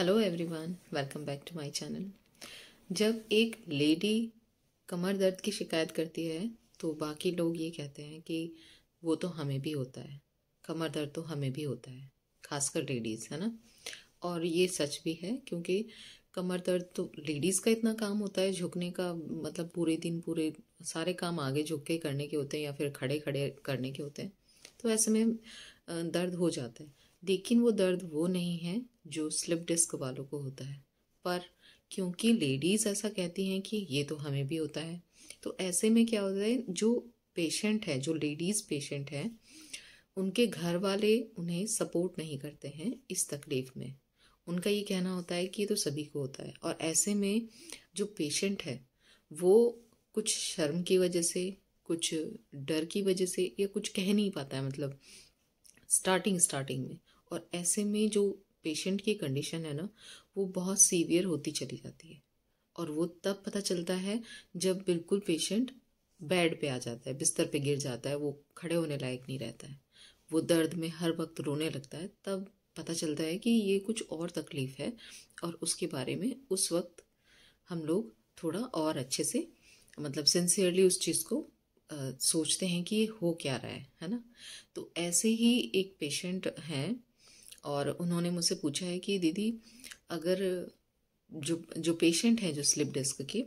Hello everyone, welcome back to my channel. जब एक lady कमर दर्द की शिकायत करती है तो बाकी लोग ये कहते हैं कि वो तो हमें भी होता है, कमर दर्द तो हमें भी होता है, खासकर लेडीज़, है ना। और ये सच भी है क्योंकि कमर दर्द तो लेडीज़ का इतना काम होता है झुकने का, मतलब पूरे दिन पूरे सारे काम आगे झुक के करने के होते हैं या फिर खड़े खड़े करने के होते हैं। तो ऐसे में दर्द हो जाता है, लेकिन वो दर्द वो नहीं है जो स्लिप डिस्क वालों को होता है। पर क्योंकि लेडीज़ ऐसा कहती हैं कि ये तो हमें भी होता है, तो ऐसे में क्या होता है, जो पेशेंट है, जो लेडीज़ पेशेंट है, उनके घर वाले उन्हें सपोर्ट नहीं करते हैं इस तकलीफ़ में। उनका ये कहना होता है कि ये तो सभी को होता है। और ऐसे में जो पेशेंट है वो कुछ शर्म की वजह से, कुछ डर की वजह से, या कुछ कह नहीं पाता है, मतलब स्टार्टिंग में। और ऐसे में जो पेशेंट की कंडीशन है ना, वो बहुत सीवियर होती चली जाती है। और वो तब पता चलता है जब बिल्कुल पेशेंट बेड पे आ जाता है, बिस्तर पे गिर जाता है, वो खड़े होने लायक नहीं रहता है, वो दर्द में हर वक्त रोने लगता है। तब पता चलता है कि ये कुछ और तकलीफ है। और उसके बारे में उस वक्त हम लोग थोड़ा और अच्छे से, मतलब सिंसियरली उस चीज़ को सोचते हैं कि ये हो क्या रहा है ना। तो ऐसे ही एक पेशेंट हैं और उन्होंने मुझसे पूछा है कि दीदी, अगर जो जो पेशेंट है जो स्लिप डिस्क के,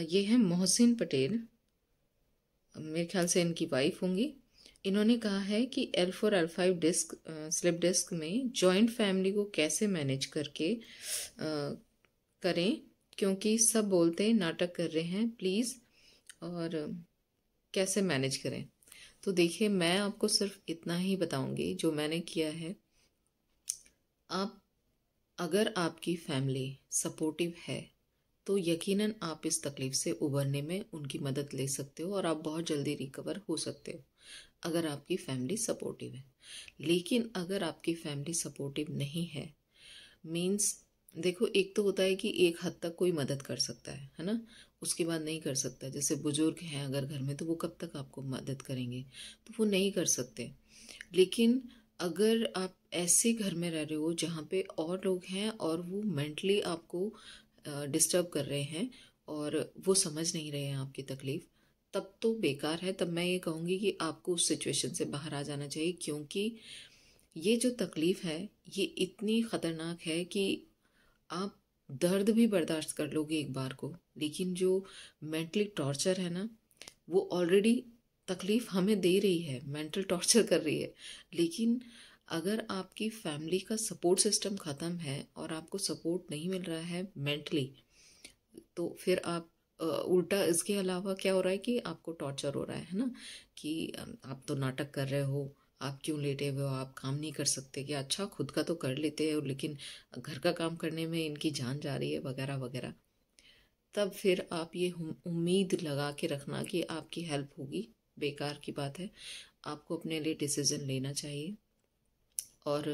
ये है मोहसिन पटेल, मेरे ख्याल से इनकी वाइफ होंगी। इन्होंने कहा है कि L4 L5 disc, slip disc में जॉइंट फैमिली को कैसे मैनेज करके करें, क्योंकि सब बोलते हैं नाटक कर रहे हैं, प्लीज़, और कैसे मैनेज करें। तो देखिए, मैं आपको सिर्फ इतना ही बताऊंगी जो मैंने किया है। आप, अगर आपकी फैमिली सपोर्टिव है तो यकीनन आप इस तकलीफ से उभरने में उनकी मदद ले सकते हो और आप बहुत जल्दी रिकवर हो सकते हो, अगर आपकी फैमिली सपोर्टिव है। लेकिन अगर आपकी फैमिली सपोर्टिव नहीं है, मीन्स, देखो, एक तो होता है कि एक हद तक कोई मदद कर सकता है ना, उसके बाद नहीं कर सकता। जैसे बुजुर्ग हैं अगर घर में, तो वो कब तक आपको मदद करेंगे, तो वो नहीं कर सकते। लेकिन अगर आप ऐसे घर में रह रहे हो जहाँ पे और लोग हैं और वो मेंटली आपको डिस्टर्ब कर रहे हैं और वो समझ नहीं रहे हैं आपकी तकलीफ, तब तो बेकार है। तब मैं ये कहूँगी कि आपको उस सिचुएशन से बाहर आ जाना चाहिए, क्योंकि ये जो तकलीफ है ये इतनी ख़तरनाक है कि आप दर्द भी बर्दाश्त कर लोगे एक बार को, लेकिन जो मेंटली टॉर्चर है ना, वो ऑलरेडी तकलीफ हमें दे रही है, मेंटल टॉर्चर कर रही है। लेकिन अगर आपकी फैमिली का सपोर्ट सिस्टम ख़त्म है और आपको सपोर्ट नहीं मिल रहा है मेंटली, तो फिर आप उल्टा इसके अलावा क्या हो रहा है कि आपको टॉर्चर हो रहा है ना, कि आप तो नाटक कर रहे हो, आप क्यों लेटे हुए हो, आप काम नहीं कर सकते क्या? अच्छा, खुद का तो कर लेते हो, लेकिन घर का काम करने में इनकी जान जा रही है, वगैरह वगैरह। तब फिर आप ये उम्मीद लगा के रखना कि आपकी हेल्प होगी, बेकार की बात है। आपको अपने लिए डिसीजन लेना चाहिए और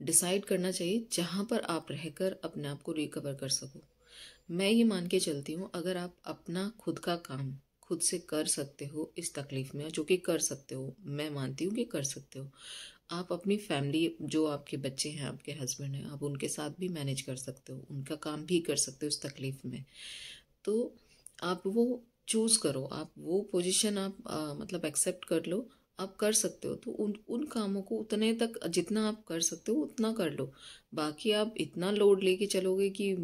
डिसाइड करना चाहिए जहाँ पर आप रहकर अपने आप को रिकवर कर सको। मैं ये मान के चलती हूँ, अगर आप अपना खुद का काम खुद से कर सकते हो इस तकलीफ में, जो कि कर सकते हो, मैं मानती हूँ कि कर सकते हो, आप अपनी फैमिली, जो आपके बच्चे हैं, आपके हस्बैंड हैं, आप उनके साथ भी मैनेज कर सकते हो, उनका काम भी कर सकते हो इस तकलीफ में। तो आप वो चूज़ करो, आप वो पोजीशन आप मतलब एक्सेप्ट कर लो। आप कर सकते हो तो उन उन कामों को उतने तक जितना आप कर सकते हो उतना कर लो। बाकी आप इतना लोड लेके चलोगे कि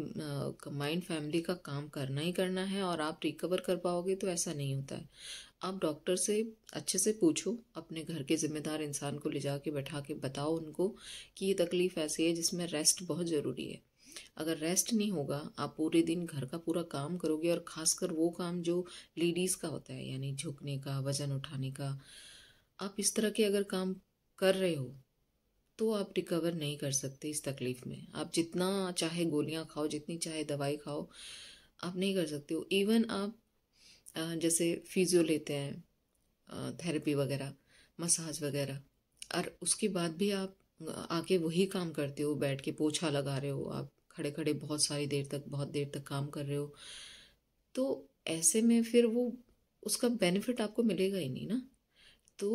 कंबाइंड फैमिली का काम करना ही करना है और आप रिकवर कर पाओगे, तो ऐसा नहीं होता है। आप डॉक्टर से अच्छे से पूछो, अपने घर के जिम्मेदार इंसान को ले जाके बैठा के बताओ उनको कि ये तकलीफ़ ऐसी है जिसमें रेस्ट बहुत ज़रूरी है। अगर रेस्ट नहीं होगा, आप पूरे दिन घर का पूरा काम करोगे, और खासकर वो काम जो लेडीज़ का होता है, यानी झुकने का, वज़न उठाने का, आप इस तरह के अगर काम कर रहे हो तो आप रिकवर नहीं कर सकते इस तकलीफ़ में। आप जितना चाहे गोलियां खाओ, जितनी चाहे दवाई खाओ, आप नहीं कर सकते हो। इवन आप जैसे फिजियो लेते हैं, थेरेपी वगैरह, मसाज वगैरह, और उसके बाद भी आप आके वही काम करते हो, बैठ के पोछा लगा रहे हो, आप खड़े खड़े बहुत सारी देर तक, बहुत देर तक काम कर रहे हो, तो ऐसे में फिर वो, उसका बेनिफिट आपको मिलेगा ही नहीं ना। तो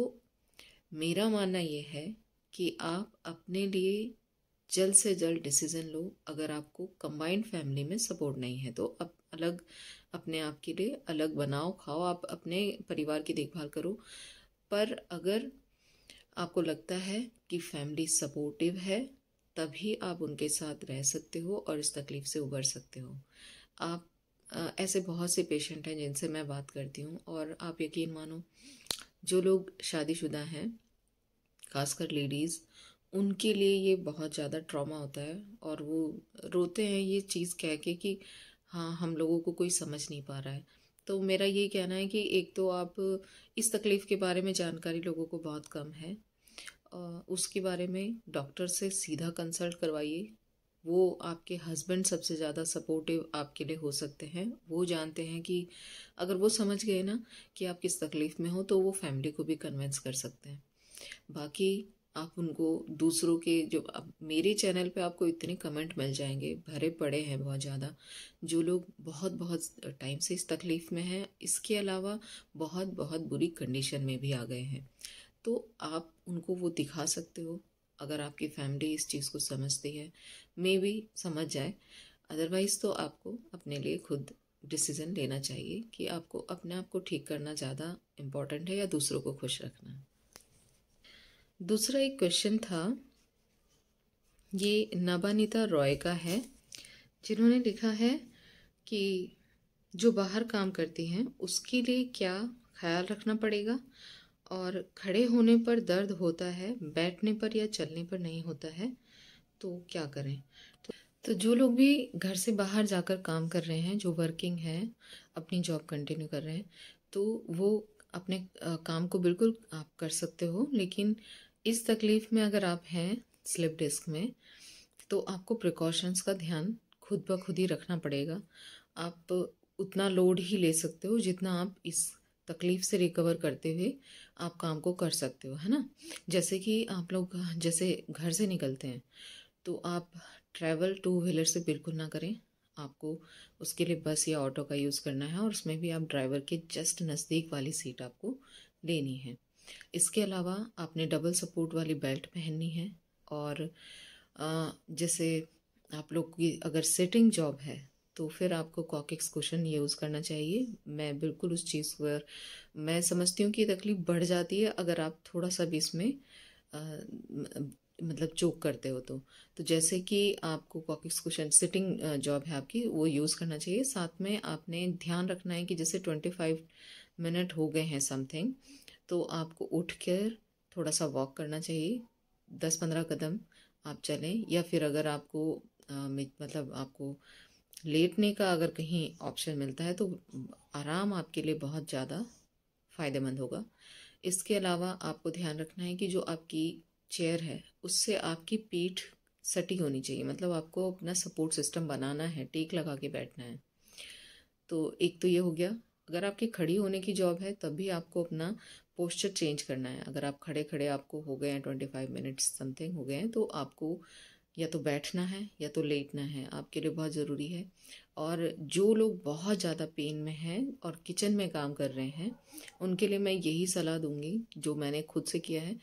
मेरा मानना ये है कि आप अपने लिए जल्द से जल्द डिसीजन लो। अगर आपको कंबाइंड फैमिली में सपोर्ट नहीं है तो अब अलग अपने आप के लिए अलग बनाओ, खाओ, आप अपने परिवार की देखभाल करो। पर अगर आपको लगता है कि फैमिली सपोर्टिव है, तभी आप उनके साथ रह सकते हो और इस तकलीफ से उबर सकते हो। आप ऐसे बहुत से पेशेंट हैं जिनसे मैं बात करती हूँ, और आप यकीन मानो, जो लोग शादीशुदा हैं, खासकर लेडीज़, उनके लिए ये बहुत ज़्यादा ट्रॉमा होता है, और वो रोते हैं ये चीज़ कह के कि हाँ, हम लोगों को कोई समझ नहीं पा रहा है। तो मेरा ये कहना है कि एक तो आप इस तकलीफ़ के बारे में जानकारी लोगों को बहुत कम है, उसके बारे में डॉक्टर से सीधा कंसल्ट करवाइए। वो आपके हस्बैंड सबसे ज़्यादा सपोर्टिव आपके लिए हो सकते हैं। वो जानते हैं कि अगर वो समझ गए ना कि आप किस तकलीफ़ में हो, तो वो फैमिली को भी कन्विंस कर सकते हैं। बाकी आप उनको दूसरों के, जो अब मेरे चैनल पे आपको इतने कमेंट मिल जाएंगे, भरे पड़े हैं बहुत ज़्यादा, जो लोग बहुत बहुत टाइम से इस तकलीफ़ में हैं, इसके अलावा बहुत बहुत बुरी कंडीशन में भी आ गए हैं। तो आप उनको वो दिखा सकते हो। अगर आपकी फैमिली इस चीज़ को समझती है, मे बी समझ जाए, अदरवाइज़ तो आपको अपने लिए खुद डिसीज़न लेना चाहिए कि आपको अपने आप को ठीक करना ज़्यादा इम्पोर्टेंट है या दूसरों को खुश रखना। दूसरा एक क्वेश्चन था, ये नबानिता रॉय का है, जिन्होंने लिखा है कि जो बाहर काम करती हैं उसके लिए क्या ख्याल रखना पड़ेगा, और खड़े होने पर दर्द होता है, बैठने पर या चलने पर नहीं होता है, तो क्या करें। तो जो लोग भी घर से बाहर जाकर काम कर रहे हैं, जो वर्किंग हैं, अपनी जॉब कंटिन्यू कर रहे हैं, तो वो अपने काम को बिल्कुल आप कर सकते हो, लेकिन इस तकलीफ़ में अगर आप हैं स्लिप डिस्क में, तो आपको प्रिकॉशंस का ध्यान खुद ब खुद ही रखना पड़ेगा। आप उतना लोड ही ले सकते हो जितना आप इस तकलीफ़ से रिकवर करते हुए आप काम को कर सकते हो, है ना। जैसे कि आप लोग जैसे घर से निकलते हैं, तो आप ट्रैवल टू व्हीलर से बिल्कुल ना करें। आपको उसके लिए बस या ऑटो का यूज़ करना है, और उसमें भी आप ड्राइवर के जस्ट नज़दीक वाली सीट आपको लेनी है। इसके अलावा आपने डबल सपोर्ट वाली बेल्ट पहननी है, और जैसे आप लोग की अगर सिटिंग जॉब है तो फिर आपको कॉकिक्स कुशन यूज़ करना चाहिए। मैं बिल्कुल उस चीज़ पर मैं समझती हूँ कि तकलीफ बढ़ जाती है अगर आप थोड़ा सा भी इसमें मतलब चोक करते हो। तो जैसे कि आपको कॉकिक्स कुशन, सिटिंग जॉब है आपकी, वो यूज़ करना चाहिए। साथ में आपने ध्यान रखना है कि जैसे 25 मिनट हो गए हैं समथिंग, तो आपको उठ कर थोड़ा सा वॉक करना चाहिए, 10-15 कदम आप चलें, या फिर अगर आपको मतलब आपको लेटने का अगर कहीं ऑप्शन मिलता है तो आराम आपके लिए बहुत ज़्यादा फ़ायदेमंद होगा। इसके अलावा आपको ध्यान रखना है कि जो आपकी चेयर है उससे आपकी पीठ सटी होनी चाहिए, मतलब आपको अपना सपोर्ट सिस्टम बनाना है, टेक लगा के बैठना है। तो एक तो ये हो गया। अगर आपकी खड़ी होने की जॉब है तब भी आपको अपना पोस्चर चेंज करना है। अगर आप खड़े खड़े आपको हो गए हैं 25 मिनट्स समथिंग हो गए हैं, तो आपको या तो बैठना है या तो लेटना है, आपके लिए बहुत ज़रूरी है। और जो लोग बहुत ज़्यादा पेन में हैं और किचन में काम कर रहे हैं, उनके लिए मैं यही सलाह दूंगी जो मैंने खुद से किया है,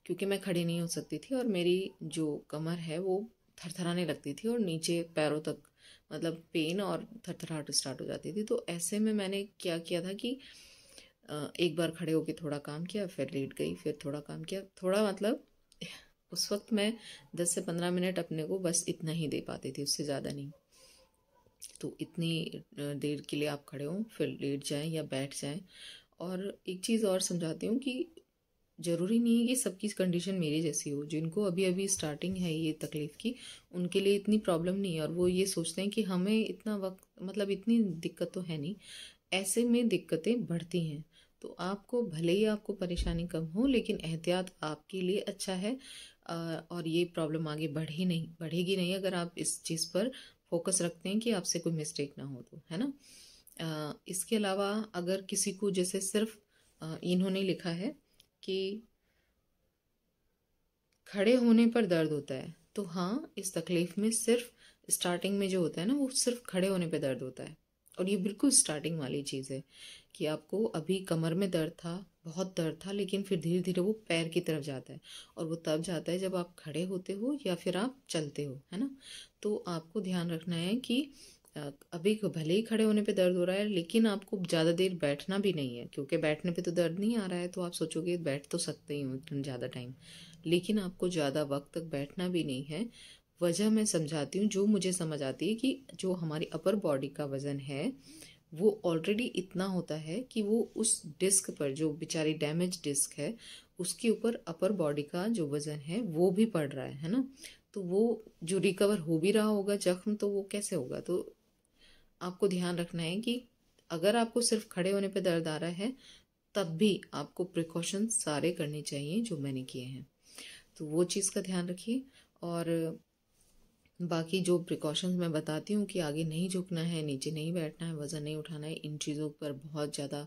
क्योंकि मैं खड़ी नहीं हो सकती थी और मेरी जो कमर है वो थरथराने लगती थी और नीचे पैरों तक मतलब पेन और थरथराहट स्टार्ट हो जाती थी। तो ऐसे में मैंने क्या किया था कि एक बार खड़े होके थोड़ा काम किया, फिर लेट गई, फिर थोड़ा काम किया, थोड़ा मतलब उस वक्त मैं 10 से 15 मिनट अपने को बस इतना ही दे पाती थी, उससे ज़्यादा नहीं। तो इतनी देर के लिए आप खड़े हों, फिर लेट जाएं या बैठ जाएं। और एक चीज़ और समझाती हूँ कि ज़रूरी नहीं है कि सबकी कंडीशन मेरी जैसी हो। जिनको अभी अभी स्टार्टिंग है ये तकलीफ़ की, उनके लिए इतनी प्रॉब्लम नहीं है, और वो ये सोचते हैं कि हमें इतना वक्त, मतलब इतनी दिक्कत तो है नहीं। ऐसे में दिक्कतें बढ़ती हैं। तो आपको भले ही आपको परेशानी कम हो, लेकिन एहतियात आपके लिए अच्छा है। और ये प्रॉब्लम आगे बढ़ेगी नहीं अगर आप इस चीज़ पर फोकस रखते हैं कि आपसे कोई मिस्टेक ना हो, तो है ना। इसके अलावा अगर किसी को जैसे सिर्फ इन्होंने लिखा है कि खड़े होने पर दर्द होता है, तो हाँ, इस तकलीफ़ में सिर्फ स्टार्टिंग में जो होता है ना, वो सिर्फ खड़े होने पे दर्द होता है। और ये बिल्कुल स्टार्टिंग वाली चीज़ है कि आपको अभी कमर में दर्द था, बहुत दर्द था, लेकिन फिर धीरे धीरे वो पैर की तरफ जाता है, और वो तब जाता है जब आप खड़े होते हो या फिर आप चलते हो, है ना। तो आपको ध्यान रखना है कि अभी भले ही खड़े होने पे दर्द हो रहा है, लेकिन आपको ज़्यादा देर बैठना भी नहीं है, क्योंकि बैठने पे तो दर्द नहीं आ रहा है, तो आप सोचोगे बैठ तो सकते ही हो ज़्यादा टाइम, लेकिन आपको ज़्यादा वक्त तक बैठना भी नहीं है। वजह मैं समझाती हूँ, जो मुझे समझ आती है कि जो हमारी अपर बॉडी का वज़न है वो ऑलरेडी इतना होता है कि वो उस डिस्क पर, जो बेचारी डैमेज डिस्क है, उसके ऊपर अपर बॉडी का जो वज़न है वो भी पड़ रहा है ना। तो वो जो रिकवर हो भी रहा होगा जख्म, तो वो कैसे होगा। तो आपको ध्यान रखना है कि अगर आपको सिर्फ खड़े होने पे दर्द आ रहा है, तब भी आपको प्रिकॉशन सारे करने चाहिए जो मैंने किए हैं। तो वो चीज़ का ध्यान रखिए। और बाकी जो प्रिकॉशंस मैं बताती हूँ कि आगे नहीं झुकना है, नीचे नहीं बैठना है, वज़न नहीं उठाना है, इन चीज़ों पर बहुत ज़्यादा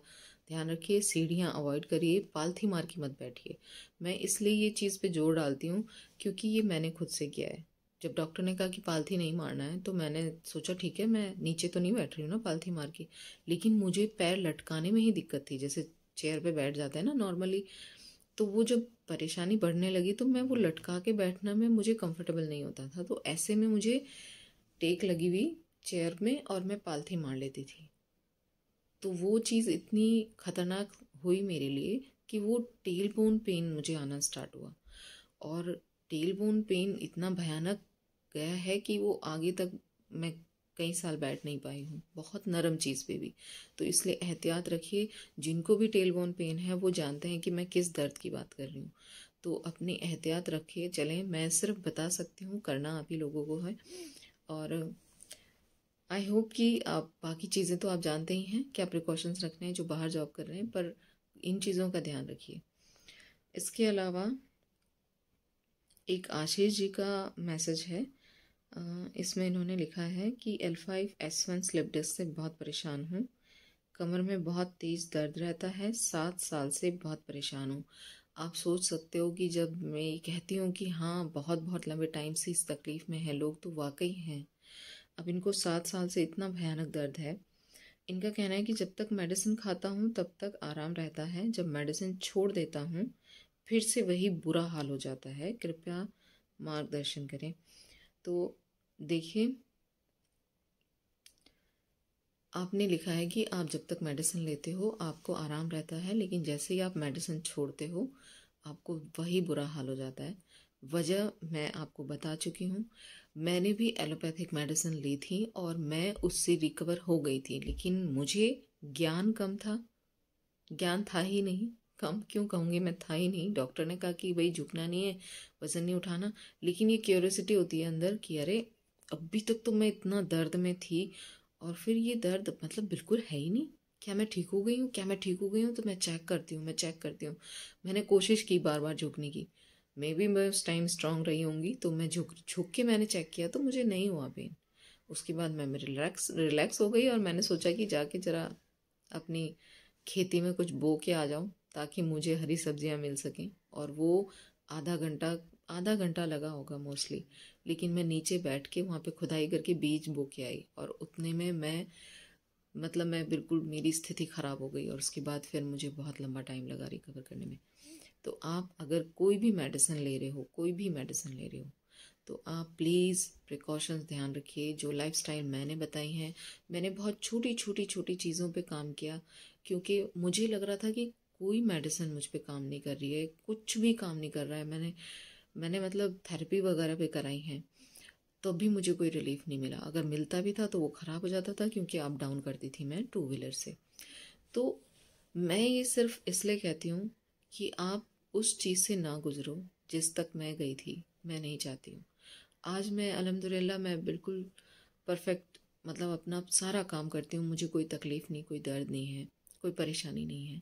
ध्यान रखिए। सीढ़ियाँ अवॉइड करिए, पालथी मार के मत बैठिए। मैं इसलिए ये चीज़ पे जोर डालती हूँ क्योंकि ये मैंने खुद से किया है। जब डॉक्टर ने कहा कि पालथी नहीं मारना है, तो मैंने सोचा ठीक है, मैं नीचे तो नहीं बैठ रही हूँ ना पालथी मार के, लेकिन मुझे पैर लटकाने में ही दिक्कत थी। जैसे चेयर पे बैठ जाता है ना नॉर्मली, तो वो जब परेशानी बढ़ने लगी तो मैं वो लटका के बैठना में मुझे कंफर्टेबल नहीं होता था, तो ऐसे में मुझे टेक लगी हुई चेयर में और मैं पालथी मार लेती थी। तो वो चीज़ इतनी खतरनाक हुई मेरे लिए कि वो टेल बोन पेन मुझे आना स्टार्ट हुआ, और टेल बोन पेन इतना भयानक गया है कि वो आगे तक मैं कई साल बैठ नहीं पाई हूँ, बहुत नरम चीज़ पे भी। तो इसलिए एहतियात रखिए। जिनको भी टेल बोन पेन है वो जानते हैं कि मैं किस दर्द की बात कर रही हूँ, तो अपनी एहतियात रखिए चलें। मैं सिर्फ बता सकती हूँ, करना आप ही लोगों को है। और आई होप कि आप बाकी चीज़ें तो आप जानते ही हैं क्या प्रिकॉशंस रखने हैं जो बाहर जॉब कर रहे हैं, पर इन चीज़ों का ध्यान रखिए। इसके अलावा एक आशीष जी का मैसेज है। इसमें इन्होंने लिखा है कि L5S1 स्लिप डिस्क से बहुत परेशान हूँ, कमर में बहुत तेज़ दर्द रहता है, 7 साल से बहुत परेशान हूँ। आप सोच सकते हो कि जब मैं ये कहती हूँ कि हाँ बहुत बहुत लंबे टाइम से इस तकलीफ़ में हैं लोग, तो वाकई हैं। अब इनको 7 साल से इतना भयानक दर्द है। इनका कहना है कि जब तक मेडिसिन खाता हूँ तब तक आराम रहता है, जब मेडिसिन छोड़ देता हूँ फिर से वही बुरा हाल हो जाता है, कृपया मार्गदर्शन करें। तो देखिए, आपने लिखा है कि आप जब तक मेडिसिन लेते हो आपको आराम रहता है, लेकिन जैसे ही आप मेडिसिन छोड़ते हो आपको वही बुरा हाल हो जाता है। वजह मैं आपको बता चुकी हूँ। मैंने भी एलोपैथिक मेडिसिन ली थी और मैं उससे रिकवर हो गई थी, लेकिन मुझे ज्ञान कम था। ज्ञान था ही नहीं। कम क्यों कहूँगी, मैं था ही नहीं। डॉक्टर ने कहा कि भाई झुकना नहीं है, वजन नहीं उठाना, लेकिन ये क्यूरियोसिटी होती है अंदर कि अरे अभी तक तो मैं इतना दर्द में थी और फिर ये दर्द मतलब बिल्कुल है ही नहीं। क्या मैं ठीक हो गई हूँ, क्या मैं ठीक हो गई हूँ। तो मैं चेक करती हूँ, मैं चेक करती हूँ। मैंने कोशिश की बार बार झुकने की, मे बी मैं उस टाइम स्ट्रांग रही होंगी, तो मैं झुक झुक के मैंने चेक किया तो मुझे नहीं हुआ पेन। उसके बाद मैं रिलैक्स रिलैक्स हो गई और मैंने सोचा कि जाके ज़रा अपनी खेती में कुछ बो के आ जाऊं ताकि मुझे हरी सब्जियां मिल सकें। और वो आधा घंटा लगा होगा मोस्टली, लेकिन मैं नीचे बैठ के वहाँ पे खुदाई करके बीज बो के आई, और उतने में मैं मतलब मैं बिल्कुल, मेरी स्थिति ख़राब हो गई, और उसके बाद फिर मुझे बहुत लंबा टाइम लगा रिकवर करने में। तो आप अगर कोई भी मेडिसिन ले रहे हो, कोई भी मेडिसिन ले रहे हो, तो आप प्लीज़ प्रिकॉशंस ध्यान रखिए। जो लाइफस्टाइल मैंने बताई हैं, मैंने बहुत छोटी छोटी छोटी चीज़ों पे काम किया, क्योंकि मुझे लग रहा था कि कोई मेडिसिन मुझ पे काम नहीं कर रही है, कुछ भी काम नहीं कर रहा है। मैंने मतलब थेरेपी वगैरह भी कराई हैं, तो भी मुझे कोई रिलीफ नहीं मिला। अगर मिलता भी था तो वो ख़राब हो जाता था, क्योंकि अप डाउन करती थी मैं टू व्हीलर से। तो मैं ये सिर्फ इसलिए कहती हूँ कि आप उस चीज़ से ना गुजरो जिस तक मैं गई थी। मैं नहीं चाहती हूँ। आज मैं अल्हम्दुलिल्लाह मैं बिल्कुल परफेक्ट, मतलब अपना सारा काम करती हूँ। मुझे कोई तकलीफ़ नहीं, कोई दर्द नहीं है, कोई परेशानी नहीं है।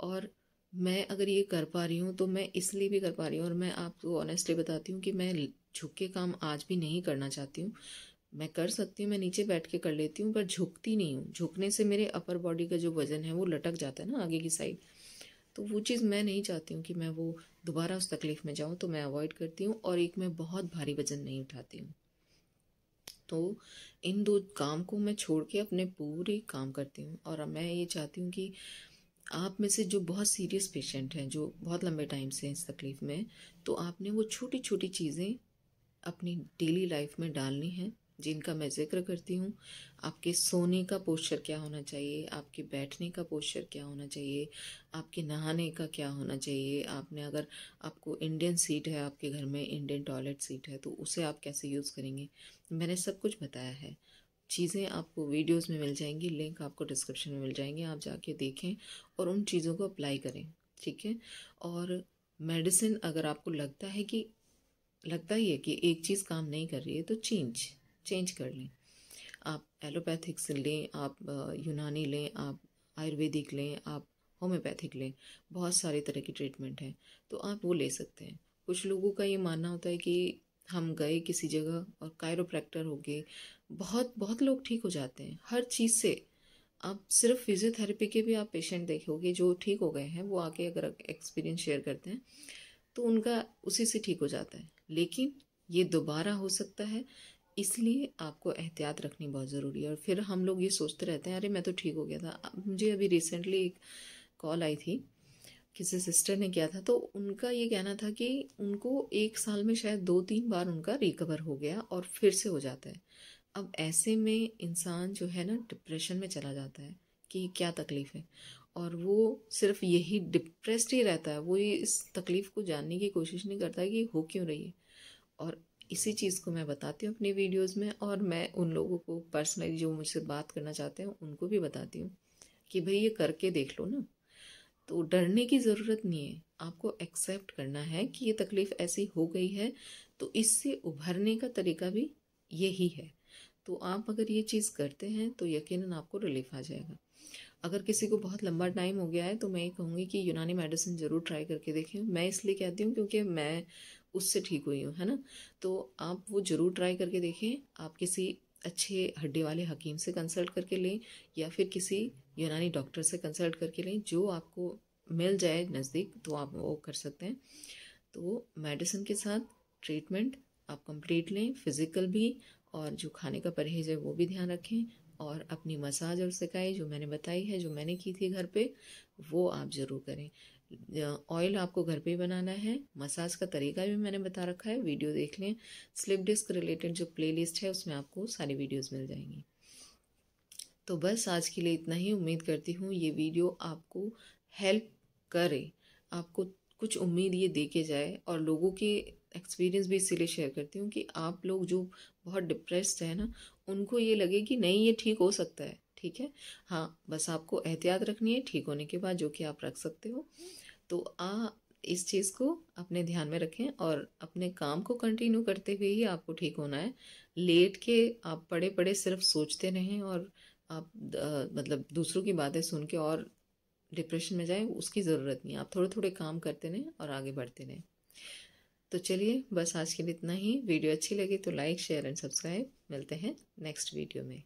और मैं अगर ये कर पा रही हूँ तो मैं इसलिए भी कर पा रही हूँ। और मैं आपको ऑनेस्टली बताती हूँ कि मैं झुक के काम आज भी नहीं करना चाहती हूँ। मैं कर सकती हूँ, मैं नीचे बैठ के कर लेती हूँ, पर झुकती नहीं हूँ। झुकने से मेरे अपर बॉडी का जो वज़न है वो लटक जाता है ना आगे की साइड। तो वो चीज़ मैं नहीं चाहती हूँ कि मैं वो दोबारा उस तकलीफ़ में जाऊँ, तो मैं अवॉइड करती हूँ। और एक मैं बहुत भारी वज़न नहीं उठाती हूँ। तो इन दो काम को मैं छोड़ के अपने पूरे काम करती हूँ। और अब मैं ये चाहती हूँ कि आप में से जो बहुत सीरियस पेशेंट हैं, जो बहुत लंबे टाइम से इस तकलीफ़ में हैं, तो आपने वो छोटी छोटी चीज़ें अपनी डेली लाइफ में डालनी है, जिनका मैं ज़िक्र करती हूँ। आपके सोने का पोस्चर क्या होना चाहिए, आपके बैठने का पोस्चर क्या होना चाहिए, आपके नहाने का क्या होना चाहिए। आपने अगर आपको इंडियन सीट है, आपके घर में इंडियन टॉयलेट सीट है, तो उसे आप कैसे यूज़ करेंगे, मैंने सब कुछ बताया है। चीज़ें आपको वीडियोस में मिल जाएंगी, लिंक आपको डिस्क्रिप्शन में मिल जाएंगे, आप जाके देखें और उन चीज़ों को अप्लाई करें, ठीक है। और मेडिसिन अगर आपको लगता ही है कि एक चीज़ काम नहीं कर रही है, तो चेंज कर लें। आप एलोपैथिक से लें, आप यूनानी लें, आप आयुर्वेदिक लें, आप होम्योपैथिक लें, बहुत सारे तरह की ट्रीटमेंट हैं, तो आप वो ले सकते हैं। कुछ लोगों का ये मानना होता है कि हम गए किसी जगह और कायरोप्रैक्टर हो गए, बहुत बहुत लोग ठीक हो जाते हैं हर चीज़ से। आप सिर्फ फिजियोथेरेपी के भी आप पेशेंट देखोगे जो ठीक हो गए हैं, वो आके अगर एक्सपीरियंस शेयर करते हैं तो उनका उसी से ठीक हो जाता है। लेकिन ये दोबारा हो सकता है, इसलिए आपको एहतियात रखनी बहुत ज़रूरी है। और फिर हम लोग ये सोचते रहते हैं, अरे मैं तो ठीक हो गया था। मुझे अभी रिसेंटली एक कॉल आई थी, किसी सिस्टर ने किया था, तो उनका ये कहना था कि उनको 1 साल में शायद 2-3 बार उनका रिकवर हो गया और फिर से हो जाता है। अब ऐसे में इंसान जो है ना डिप्रेशन में चला जाता है कि क्या तकलीफ़ है, और वो सिर्फ यही डिप्रेस्ड ही रहता है। वो ये इस तकलीफ़ को जानने की कोशिश नहीं करता कि हो क्यों रही है। और इसी चीज़ को मैं बताती हूँ अपनी वीडियोस में, और मैं उन लोगों को पर्सनली जो मुझसे बात करना चाहते हैं उनको भी बताती हूँ कि भाई ये करके देख लो ना। तो डरने की ज़रूरत नहीं है, आपको एक्सेप्ट करना है कि ये तकलीफ़ ऐसी हो गई है, तो इससे उभरने का तरीका भी यही है। तो आप अगर ये चीज़ करते हैं तो यकीनन आपको रिलीफ आ जाएगा। अगर किसी को बहुत लंबा टाइम हो गया है तो मैं ये कहूँगी कि यूनानी मेडिसिन ज़रूर ट्राई करके देखें। मैं इसलिए कहती हूँ क्योंकि मैं उससे ठीक हुई हूँ, है ना। तो आप वो ज़रूर ट्राई करके देखें। आप किसी अच्छे हड्डी वाले हकीम से कंसल्ट करके लें, या फिर किसी यूनानी डॉक्टर से कंसल्ट करके लें, जो आपको मिल जाए नज़दीक, तो आप वो कर सकते हैं। तो मेडिसिन के साथ ट्रीटमेंट आप कंप्लीट लें, फिज़िकल भी, और जो खाने का परहेज़ है वो भी ध्यान रखें। और अपनी मसाज और सिकाई जो मैंने बताई है, जो मैंने की थी घर पे, वो आप ज़रूर करें। ऑयल आपको घर पे ही बनाना है। मसाज का तरीका भी मैंने बता रखा है, वीडियो देख लें। स्लिप डिस्क रिलेटेड जो प्लेलिस्ट है उसमें आपको सारी वीडियोस मिल जाएंगी। तो बस आज के लिए इतना ही। उम्मीद करती हूँ ये वीडियो आपको हेल्प करे, आपको कुछ उम्मीद ये दे के जाए। और लोगों के एक्सपीरियंस भी इसीलिए शेयर करती हूँ कि आप लोग जो बहुत डिप्रेस्ड है ना, उनको ये लगे कि नहीं ये ठीक हो सकता है, ठीक है। हाँ, बस आपको एहतियात रखनी है ठीक होने के बाद, जो कि आप रख सकते हो। तो इस चीज़ को अपने ध्यान में रखें और अपने काम को कंटिन्यू करते हुए ही आपको ठीक होना है। लेट के आप पड़े पड़े सिर्फ सोचते रहें और आप मतलब दूसरों की बातें सुन के और डिप्रेशन में जाएं, उसकी ज़रूरत नहीं है। आप थोड़े थोड़े काम करते रहें और आगे बढ़ते रहें। तो चलिए, बस आज के लिए इतना ही। वीडियो अच्छी लगी तो लाइक शेयर एंड सब्सक्राइब। मिलते हैं नेक्स्ट वीडियो में।